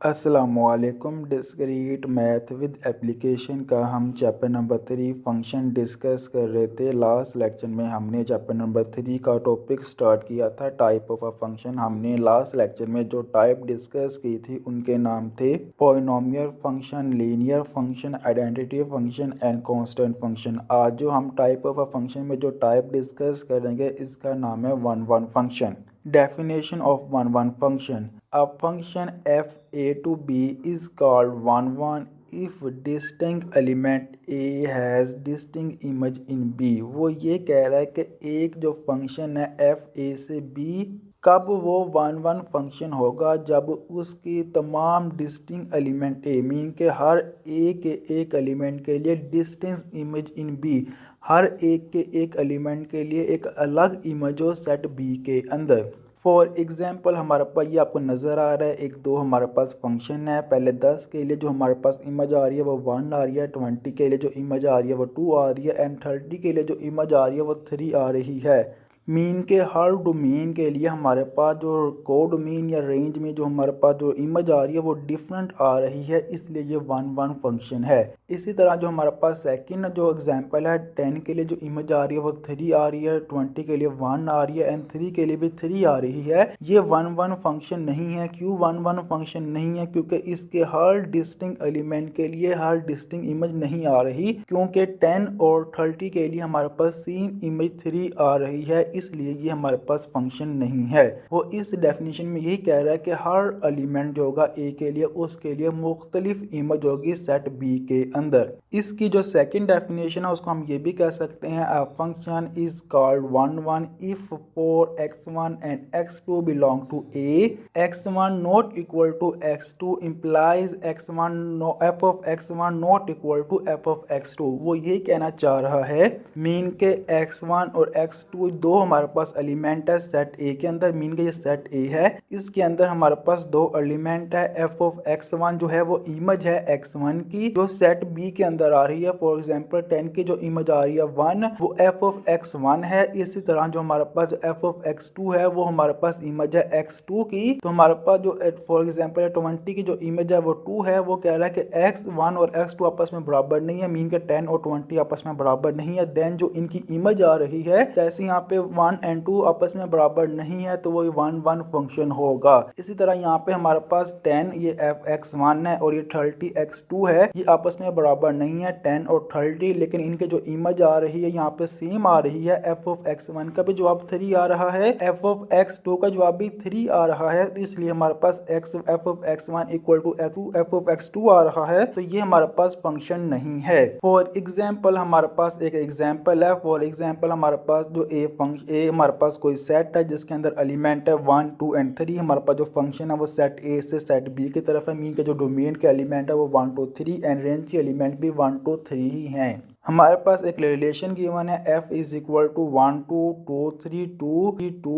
अस्सलामुअलैकुम। Discrete math with application का हम चैप्टर नंबर 3 फंक्शन डिस्कस कर रहे थे। लास्ट लेक्चर में हमने चैप्टर नंबर 3 का टॉपिक स्टार्ट किया था, टाइप ऑफ अ फंक्शन। हमने लास्ट लेक्चर में जो टाइप डिस्कस की थी उनके नाम थे polynomial function, linear function, identity function and constant function. आज जो हम टाइप ऑफ अ फंक्शन में जो टाइप डिस्कस करेंगे इसका नाम है one one function. Definition of one-one function. A function f a to b is called one-one if distinct element a has distinct image in b। वो ये कह रहा है कि एक जो फंक्शन है f a से b कब वो वन वन फंक्शन होगा, जब उसकी तमाम डिस्टिंक्ट एलिमेंट ए मीन के हर एक एलिमेंट के लिए डिस्टिंक्ट इमेज इन बी, हर एक के एक एलिमेंट के लिए एक अलग इमेज हो सेट बी के अंदर। फॉर एग्जाम्पल हमारे पास ये आपको नज़र आ रहा है एक दो हमारे पास फंक्शन है। पहले 10 के लिए जो हमारे पास इमेज आ रही है वो 1 आ रही है, 20 के लिए जो इमेज आ रही है वो 2 आ रही है एंड 30 के लिए जो इमेज आ रही है वो 3 आ रही है। मीन के हर डोमेन के लिए हमारे पास जो कोडोमेन या रेंज में जो हमारे पास जो इमेज आ रही है वो डिफरेंट आ रही है, इसलिए ये वन वन फंक्शन है। इसी तरह जो हमारे पास सेकंड जो एग्जांपल है 10 के लिए जो इमेज आ रही है वो 3 आ रही है, 20 के लिए 1 आ रही है एंड 3 के लिए भी 3 आ रही है। ये वन वन फंक्शन नहीं है। क्यों वन वन फंक्शन नहीं है? क्योंकि इसके हर डिस्टिंक्ट एलिमेंट के लिए हर डिस्टिंक्ट इमेज नहीं आ रही, क्योंकि 10 और 30 के लिए हमारे पास सेम इमेज 3 आ रही है, इसलिए ये हमारे पास फंक्शन नहीं है। वो इस डेफिनेशन में यही कह रहा है कि हर एलिमेंट जो होगा ए के लिए उसके लिए मुख्तलिफ इमेज होगी सेट बी के अंदर। इसकी जो सेकंड डेफिनेशन है उसको हम ये भी कह सकते हैं a function is called one one if for x1 and x2 belong to A, x1 not equal to x2 implies x1 f of x1 not equal to f of x2। वो ये कहना चाह रहा है मीन के x1 और x2 दो हमारे पास एलिमेंट है सेट ए के अंदर। मीन के ये सेट ए है, इसके अंदर हमारे पास दो एलिमेंट है। f of x1 जो है वो इमेज है x1 की जो सेट बी के अंदर आ रही है। फॉर एग्जांपल 10 की जो इमेज आ रही है 1 वो f of x1 है। इसी तरह जो हमारे पास जो f of x2 है वो हमारे पास इमेज है x2 की। तो हमारे पास जो फॉर एग्जांपल 20 की जो इमेज है वो 2 है। वो कह रहा है कि x1 और x2 आपस में बराबर नहीं है, मीन के 10 और 20 आपस में बराबर नहीं है। देन जो इनकी इमेज आ रही है जैसे यहाँ पे 1 एंड 2 आपस में बराबर नहीं है तो वो वन वन फंक्शन होगा। इसी तरह यहाँ पे हमारे पास 10 ये x1 है और ये 30 x2 है, ये आपस में बराबर नहीं है 10 और 30, लेकिन इनके जो इमेज आ रही है यहाँ पे सेम आ रही है। f of x1 का भी जवाब 3 आ रहा है, f of x2 का जवाब भी 3 आ रहा है, तो इसलिए हमारे पास f of x1 equal to f of x2 आ रहा है। तो ये हमारे पास फंक्शन नहीं है। फॉर एग्जाम्पल हमारे पास एक एग्जाम्पल है। फॉर एग्जाम्पल हमारे पास जो ए हमारे पास कोई सेट है जिसके अंदर एलिमेंट है 1 2 एंड 3। हमारे पास जो फंक्शन है वो सेट ए से सेट बी की तरफ है। मीन के जो डोमेन के एलिमेंट है वो 1 2 3 एंड रेंज के एलिमेंट भी 1 2 3 ही हैं। हमारे पास एक रिलेशन गिवन है f is equal to 1 2 2 3 2 3 2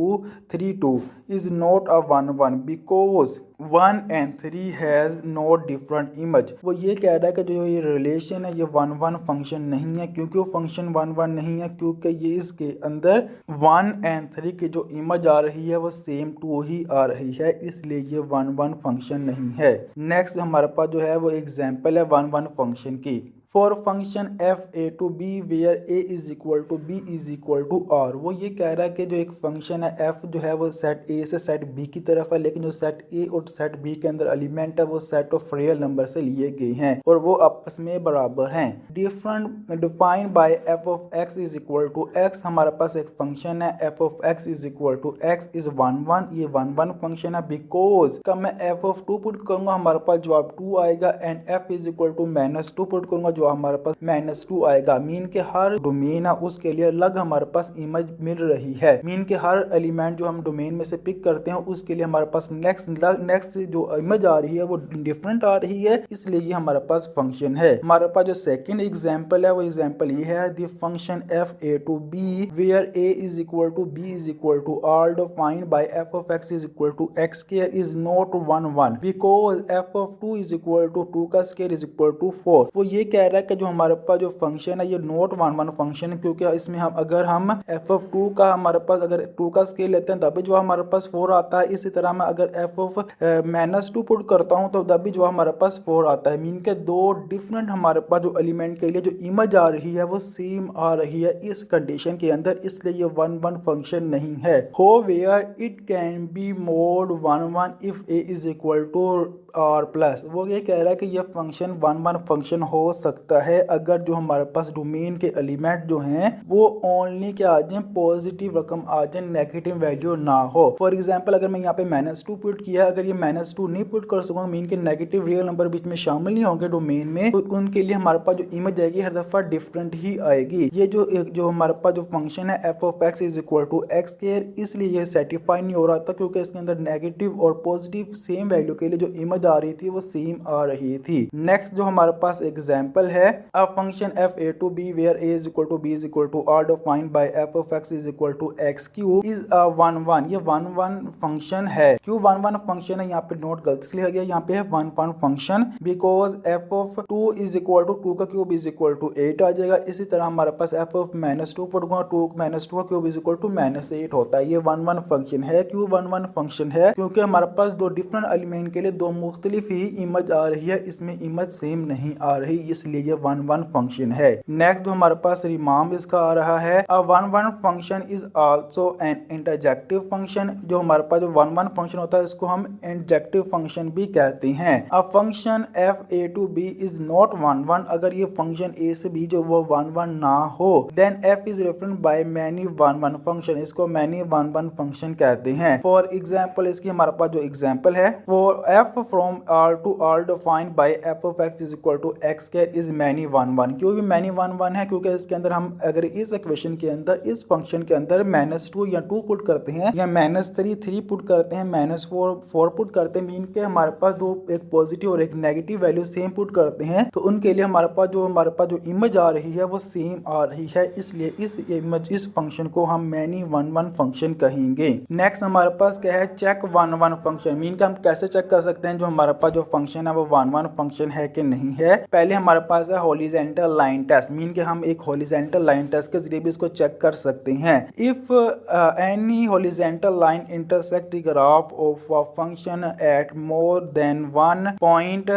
3 2 is not a one one because 1 and 3 has not different image. वो ये कह रहा है कि जो ये रिलेशन है ये वन वन फंक्शन नहीं है। क्योंकि वो फंक्शन वन वन नहीं है क्योंकि ये इसके अंदर 1 एंड 3 की जो इमेज आ रही है वो सेम 2 ही आ रही है, इसलिए ये वन वन फंक्शन नहीं है। नेक्स्ट हमारे पास जो है वो एग्जाम्पल है वन वन फंक्शन की। For function F A to B where A is equal to B is equal to are. वो ये कह रहा है कि जो एक फंक्शन है एफ जो है वो सेट ए से सेट बी की तरफ है, लेकिन जो सेट ए और सेट बी के अंदर एलिमेंट है वो सेट ऑफ रियल नंबर से लिए गए हैं और वो आपस में बराबर हैं। Different defined by F of x is equal to X. हमारे पास एक फंक्शन है F of x is equal to X is one one. ये वन वन फंक्शन है बिकॉज का मैं एफ ऑफ 2 पुट करूंगा हमारे पास जवाब 2 आएगा and F is equal to -2 put करूंगा जो हमारे पास -2 आएगा। मीन के हर डोमेन है उसके लिए अलग हमारे पास इमेज मिल रही है। मीन के हर एलिमेंट जो हम डोमेन में से पिक करते हैं उसके लिए हमारे पास नेक्स्ट जो इमेज आ रही है वो डिफरेंट आ रही है, इसलिए ये हमारे पास फंक्शन है। हमारे पास जो सेकंड एग्जांपल है वो एग्जांपल ये है the function F A to B where A is equal to B is equal to r defined by F of x is equal to x square is not 1 1 because f of 2 is equal to 2 का square is equal to 4। वो ये कह रहा है कि जो हमारे पास जो फंक्शन है ये नॉट 1 1 फंक्शन है, क्योंकि इसमें हम अगर हम एफ ऑफ 2 का हमारे पास अगर 2 का स्केल लेते हैं तभी जो हमारे पास 4 आता है। इसी तरह मैं अगर एफ ऑफ -2 पुट करता हूँ तो तभी जो हमारे पास 4 आता है। मीन के दो डिफरेंट हमारे पास जो एलिमेंट के लिए जो इमेज आ रही है वो सेम आ रही है इस कंडीशन के अंदर, इसलिए ये 1 1 फंक्शन नहीं है। हो where it can be mode 1 1 if a is equal to और प्लस, वो ये कह रहा है कि ये फंक्शन 1 1 फंक्शन हो सकता है अगर जो हमारे पास डोमेन के एलिमेंट जो हैं वो ओनली क्या आ जाए, पॉजिटिव रकम आ जाए, नेगेटिव वैल्यू ना हो। फॉर एग्जांपल अगर मैं यहाँ पे -2 पुट किया, अगर ये -2 नहीं पुट कर सकूंगा, मीन के नेगेटिव रियल नंबर बीच में शामिल नहीं होंगे डोमेन में, तो उनके लिए हमारे पास जो इमेज आएगी हर दफा डिफरेंट ही आएगी। ये जो हमारे पास जो फंक्शन है F of x is equal to x square, इसलिए ये सेटिस्फाई नहीं हो रहा था क्योंकि इसके अंदर नेगेटिव और पॉजिटिव सेम वैल्यू के लिए जो इमेज आ रही थी वो सेम आ रही थी। नेक्स्ट जो हमारे पास एग्जांपल है, a function F A to B where A is equal to B is equal to r defined by F of x is equal to x cube is a 1 1, ये 1 1 function है। क्यों 1 1 function है, यहाँ पे note गलती से लिखा गया, यहाँ पे है 1 1 function because f of 2 is equal to 2 का क्यूब इज इक्वल टू 8 आ जाएगा। इसी तरह हमारे पास एफ ऑफ -2 पढ़ूंगा, 2 -2 का क्यूब इज इक्वल टू -8 होता है। ये 1 1 फंक्शन है। क्यों 1 1 फंक्शन है, क्योंकि हमारे पास दो डिफरेंट एलिमेंट के लिए दो मुख्तलिफ ही इमेज आ रही है, इसमें इमेज सेम नहीं आ रही, इसलिए ये 1 1 फंक्शन है। नेक्स्ट जो हमारे पास रिमार्क इसका आ रहा है, a 1 1 function is also an injective function. जो हमारे पास जो 1 1 फंक्शन होता है इसको हम इंटरजेक्टिव फंक्शन भी कहते हैं। A function F A to B is not 1 1, अगर ये फंक्शन ए से बी जो वो 1 1 ना हो, then f is represented by many 1 1 function, इसको मैनी 1 1 फंक्शन कहते हैं। फॉर एग्जांपल इसकी हमारे पास जो एग्जांपल है, for f from r to r defined by F of x is equal to x square is many 1 1। क्यों भी मैनी 1 1 है, क्योंकि इसके अंदर हम अगर इस इक्वेशन के अंदर इस फंक्शन के अंदर -2 या 2 पुट करते हैं या -3 3 पुट करते हैं, -4 4 पुट करते हैं, मीन के हमारे पास दो एक पॉजिटिव और एक नेगेटिव वैल्यू सेम पुट करते हैं, तो उनके लिए हमारे पास जो इमेज आ रही है वो सेम आ रही है, इसलिए इस फंक्शन को हम मैनी 1 1 फंक्शन कहेंगे। नेक्स्ट हमारे पास क्या है, चेक 1 1 फंक्शन। मीन के हम कैसे चेक कर सकते हैं जो हमारे पास जो फंक्शन है वो 1 1 फंक्शन है कि नहीं है। पहले हमारे पास है हॉरिजॉन्टल लाइन टेस्ट। मीन के हम एक हॉरिजॉन्टल लाइन टेस्ट के जरिए भी इसको चेक कर सकते हैं। If any horizontal line intersect the graph of a function at more than 1 point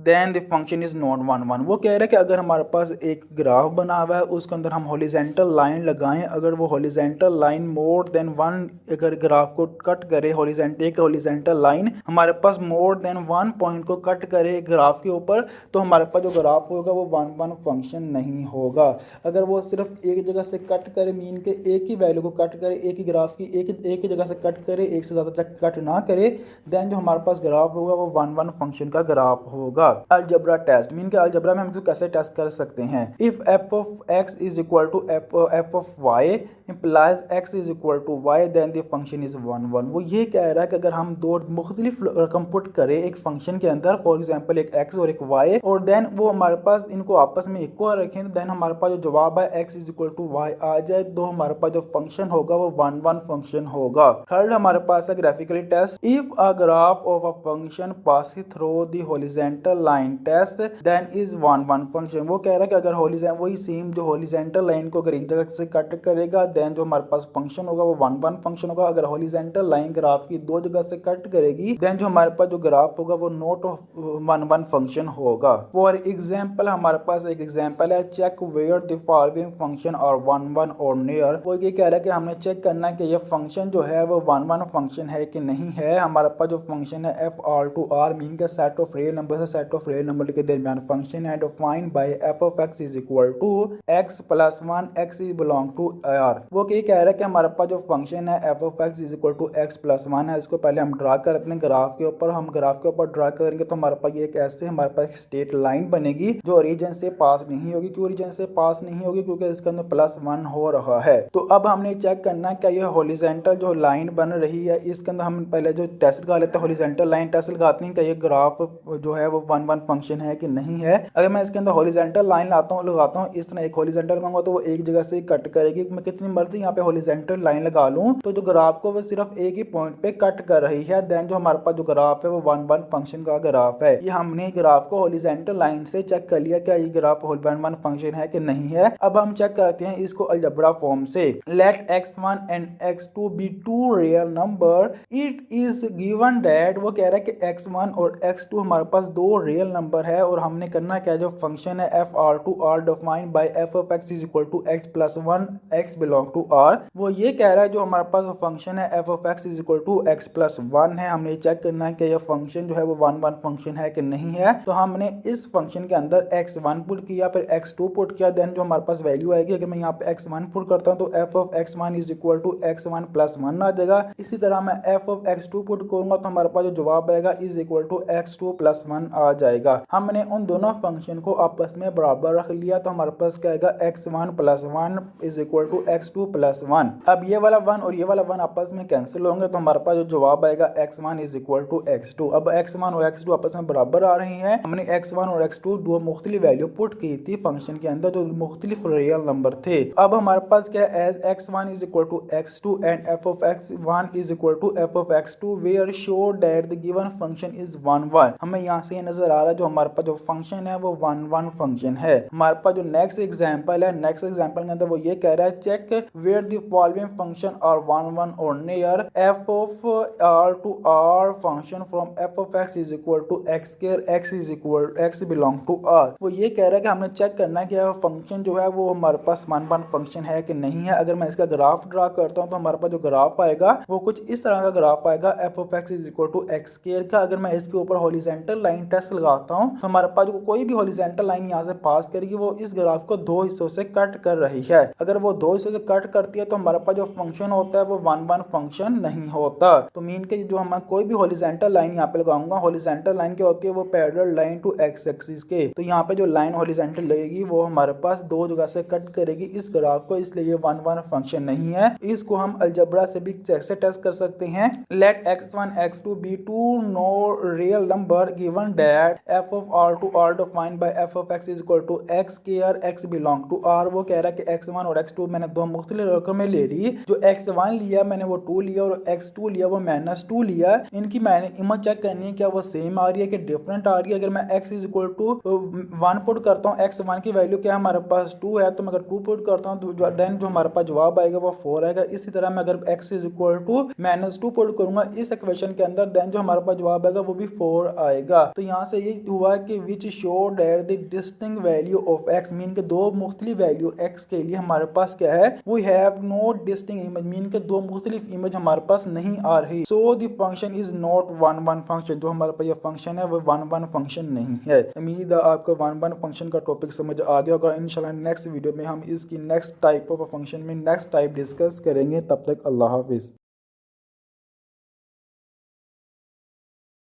then the function is not 1 1। वो कह रहे हैं कि अगर हमारे पास एक ग्राफ बना हुआ है उसके अंदर हम हॉरिजॉन्टल लाइन लगाएं, अगर वो हॉरिजॉन्टल लाइन मोर देन 1 अगर ग्राफ को कट करे, हॉरिजॉन्टल लाइन हमारे पास मोर देन 1 पॉइंट को कट करे ग्राफ के ऊपर, तो हमारे पास जो ग्राफ होगा वो 1 1 फंक्शन नहीं होगा। अगर वो सिर्फ एक जगह से कट करे, मीन के एक ही वैल्यू को कट करे, एक ही ग्राफ की एक ही जगह से कट करे, एक से ज़्यादा कट ना करे, देन जो हमारे पास ग्राफ होगा वो 1 1 फंक्शन का ग्राफ होगा। अलजेब्रा टेस्ट, मीन के अलजेब्रा में हम इसको कैसे टेस्ट कर सकते हैं। If f of x is equal to f of y implies x is equal to y then the function is 1 1। वो ये कह रहा है कि अगर हम दो मुख्तलिफ रकम पुट करें एक फंक्शन के अंदर, फॉर एग्जांपल एक x और एक y, और देन वो हमारे पास इनको आपस में इक्वल रखें, तो देन हमारे पास जो जवाब है x is equal to y आ जाए, तो हमारे पास जो फंक्शन होगा वो 1 1 फंक्शन होगा। थर्ड हमारे पास है graphically test. If a graph of a function passes through the horizontal line test then is 1 1 function. वो कह रहा है कि अगर वही सेम जो हॉरिजॉन्टल लाइन को अगर एक जगह से कट करेगा, देन जो हमारे पास फंक्शन होगा वो 1 1 फंक्शन होगा। अगर हॉरिजॉन्टल लाइन ग्राफ की दो जगह से कट करेगी, देन जो हमारे पास जो ग्राफ होगा वो नॉट 1 1 फंक्शन होगा। फॉर एग्जांपल हमारे पास एक एग्जांपल है, check where the following function are 1 1 और नियर। वो ये कह रहा है कि हमने चेक करना है कि ये फंक्शन जो है वो 1 1 फंक्शन है कि नहीं है। हमारे पास जो फंक्शन है f r to r, mean का सेट ऑफ रियल नंबर से सेट ऑफ रियल नंबर के दरमियान फंक्शन है, defined by F of x is equal to x plus 1 x is belong to are. वो ये कह रहा है कि हमारे पास जो फंक्शन है F of x is equal to x plus 1 है। इसको पहले हम ड्रा करते हैं ग्राफ के ऊपर। हम ग्राफ के ऊपर ड्रा करेंगे तो हमारे पास ये एक ऐसे हमारे पास स्ट्रेट लाइन बनेगी जो ओरिजिन से पास नहीं होगी। क्यों ओरिजिन से पास नहीं होगी? क्योंकि इसके अंदर +1 हो रहा है। तो अब हमने चेक करना है क्या ये हॉरिजॉन्टल जो लाइन बन रही है इसके अंदर हम पहले जो टेस्ट लगा लेते हैं, हॉरिजॉन्टल लाइन टेस्ट लगाते हैं कि ये ग्राफ जो है वो वन वन फंक्शन है कि नहीं है। अगर मैं इसके अंदर हॉरिजॉन्टल लाइन लगाता हूँ इस तरह एक हॉरिजॉन्टल लगाऊंगा तो वो एक जगह से कट करेगी। मैं कितनी मर्जी यहाँ पे हॉरिजॉन्टल लाइन लगा लूँ तो जो ग्राफ को वो सिर्फ एक ही पॉइंट पे कट कर रही है। देन जो हमारे पास जो ग्राफ है वो वन वन फंक्शन का ग्राफ है। ये हमने ग्राफ को हॉरिजॉन्टल लाइन से चेक कर लिया क्या ये ग्राफ वन वन फंक्शन है कि नहीं है। अब हम चेक करते हैं इसको अलजेब्रा फॉर्म से। Let x1 and x2 be two real number, it is given that, वो कह रहा है कि x1 और x2 हमारे पास दो रियल नंबर है और हमने करना क्या, जो फंक्शन है f(r2r) defined by f of x is equal to x plus 1 x belong to r। वो ये कह रहा है जो हमारे पास फंक्शन है f of x is equal to x plus 1 है। हमने चेक करना है कि यह फंक्शन जो है वो वन वन फंक्शन है कि नहीं है। तो हमने इस फंक्शन के अंदर x1 पुट किया, फिर x2 पुट किया, देन जो हमारे पास वैल्यू आएगी, अगर मैं यहाँ पे x1 पुट करता हूँ तो f of x1 is equal to x1 plus 1 आ जाएगा। इसी तरह मैं f of x2 पुट करूंगा तो हमारे पास जो जवाब आएगा is equal to x2 plus 1 आ जाएगा। हमने उन दोनों फंक्शन को आपस में बराबर रख लिया तो हमारे पास क्या आएगा, x1 plus 1 is equal to x2 plus 1। अब ये वाला 1 और ये वाला 1 आपस में कैंसिल होंगे तो हमारे पास जो जवाब आएगा x1 is equal to x2। अब x1 और x2 आपस में बराबर आ रही हैं। हमने x1 और x2 दो मुख्तलिफ वैल्यू पुट की थी फंक्शन के अंदर जो मुख्तलिफ रियल नंबर थे। अब हमारे पास क्या है, as x1 is equal to x2 and f of x1 is equal to f of x2 where show that the given function is 1 1। हमें यहाँ से नजर आ रहा है जो हमारे पास जो फंक्शन है वो 1 1 फंक्शन है। हमारे पास जो नेक्स्ट एग्जांपल है, नेक्स्ट एग्जांपल के अंदर वो ये कह रहा है check where the following function are 1 1 और नियर f of r to r function from f of x is equal to x square x is equal x belong to r। वो ये कह रहा है कि हमने चेक करना है कि फंक्शन जो है वो हमारे पास वन वन फंक्शन है कि नहीं है। अगर मैं इसका ग्राफ ड्रा करता हूँ तो हमारे पास जो ग्राफ आएगा वो कुछ इस तरह का ग्राफ आएगा f of x is equal to x square का। अगर मैं इसके ऊपर हॉरिजॉन्टल लाइन टेस्ट लगाता हूँ तो हमारे पास जो कोई भी हॉरिजॉन्टल लाइन यहाँ से पास करेगी वो इस ग्राफ को दो हिस्सों से कट कर रही है। अगर वो दो हिस्सों से कट करती है तो हमारे पास जो फंक्शन होता है वो वन वन फंक्शन नहीं होता। तो मीन के जो हम कोई भी हॉरिजॉन्टल लाइन यहाँ पे लगाऊंगा, हॉरिजॉन्टल लाइन क्या होती है, वो parallel line to x axis के। तो यहाँ पे जो लाइन हॉरिजॉन्टल लगेगी वो हमारे पास दो जगह से कट करेगी इस ग्राफ को, इसलिए ये वन वन फंक्शन नहीं है। इसको हम अलजेब्रा से भी से टेस्ट कर सकते हैं। Let x1 x2 be two no real number given that f of r2r defined by f of x is equal to x square x belong to r। वो कह रहा है कि x1 और x2 मैंने दो मुख्तलिफ रकमें ले ली, जो x1 लिया मैंने वो 2 लिया और x2 लिया वो -2 लिया। इनकी मैंने इमेज चेक करनी है क्या वो सेम आ रही है कि डिफरेंट आ रही है। अगर मैं x is equal to 1 put करता हूँ, x1 की वैल्यू क्या हमारे पास 2 है, तो मैं अगर 2 पुट करता हूँ तो देन जो हमारे पास जवाब आएगा वो 4 आएगा। इसी तरह मैं अगर x is equal to -2 put करूंगा इस इक्वेशन के अंदर, देन जो हमारे पास जवाब आएगा वो भी 4 आएगा। तो यहाँ से ये हुआ कि which show that the distinct value of x, mean के दो मुख्तलिफ वैल्यू x के लिए हमारे पास क्या है, we have no distinct image, mean के दो मुख्तलिफ इमेज हमारे पास नहीं आ रही। So the function is not one one function, जो हमारे पास ये फंक्शन है वो वन वन फंक्शन नहीं है। उम्मीद है आपको वन वन फंक्शन का टॉपिक समझ आ गया होगा। इंशाल्लाह नेक्स्ट वीडियो में हम इसकी नेक्स्ट टाइप ऑफ फंक्शन में नेक्स्ट टाइप डिस्कस करेंगे। तब तक अल्लाह हाफिज।